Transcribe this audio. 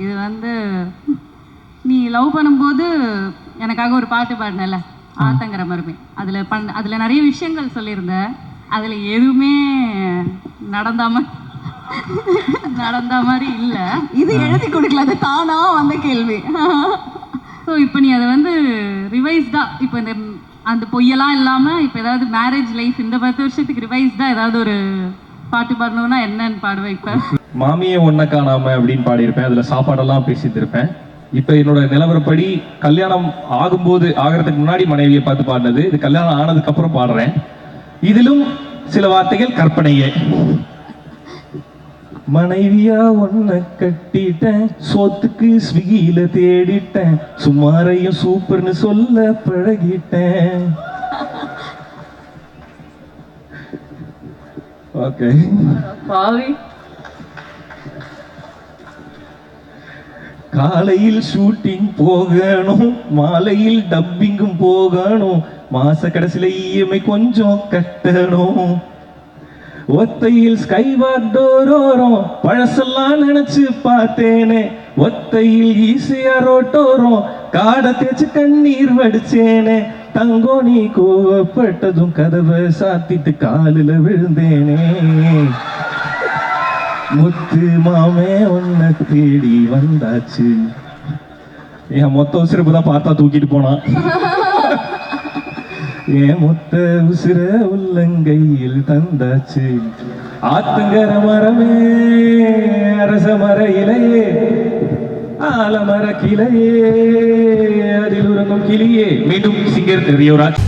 இது வந்து நீ லவ் பண்ணும்போது எனக்காக ஒரு பாட்டு பாடினல ஆத்தங்கிற மருமை, அதில் நிறைய விஷயங்கள் சொல்லியிருந்த, அதில் எதுவுமே நடந்த மாதிரி இல்லை. இது எழுதி கொடுக்கல, அது தானா வந்த கேள்வி. ஸோ இப்போ நீ அதை வந்து ரிவைஸ்டாக, இப்போ இந்த அந்த பொய்யெல்லாம் இல்லாமல் இப்போ ஏதாவது மேரேஜ் லைஃப் இந்த 10 வருஷத்துக்கு ரிவைஸ்டாக ஏதாவது ஒரு பாட்டு பாடணும்னா என்னன்னு பாடுவேன்? இப்போ மாமியே ஒன்றை காணாம அப்படின்னு பாடியிருப்பேன். அதில் சாப்பாடெல்லாம் பேசியிருப்பேன். இப்போ என்னோட நிலவரப்படி கல்யாணம் ஆகிறதுக்கு முன்னாடி மனைவியை பார்த்து பாடினது, இது கல்யாணம் ஆனதுக்கு அப்புறம் பாடுறேன். இதிலும் சில வார்த்தைகள் கற்பனையே. மனைவியா ஒன்ன கட்டிட்டேன், சோத்துக்கு ஸ்விக்கியில தேடிட்டேன், சுமாரையும் சூப்பர்னு சொல்ல பழகிட்டேன். ஓகே பாவி. காலையில் ஷூட்டிங் போகணும், மாலையில் டப்பிங்கும் போகணும், மாச கடைசியில இஎம்ஐ கொஞ்சம் கட்டணும். ஒத்தையில் ஸ்கைவாக் டோரோரம் பழசெல்லாம் நினைச்சு பார்த்தேனே, ஒத்தையில் ஈஸியா ரோட்டோரம் காடை தேய்ச்சி கண்ணீர் வடிச்சேனே. தங்கோ நீ கோவப்பட்டதும் கதவை சாத்திட்டு காலில் விழுந்தேனே. முத்து மாமே உன்னை தேடி வந்தாச்சு. என் மொத்த உசிரப்பு தான் பார்த்தா தூக்கிட்டு போனான். என் மொத்த உசிர உள்ளங்கையில் தந்தாச்சு. ஆத்தங்கர மரமே அரச மர இலையே, ஆலமர கிளையே, அதில் உறங்கும் கிளியே. மீண்டும் சிங்கர் ரியோராஜ்.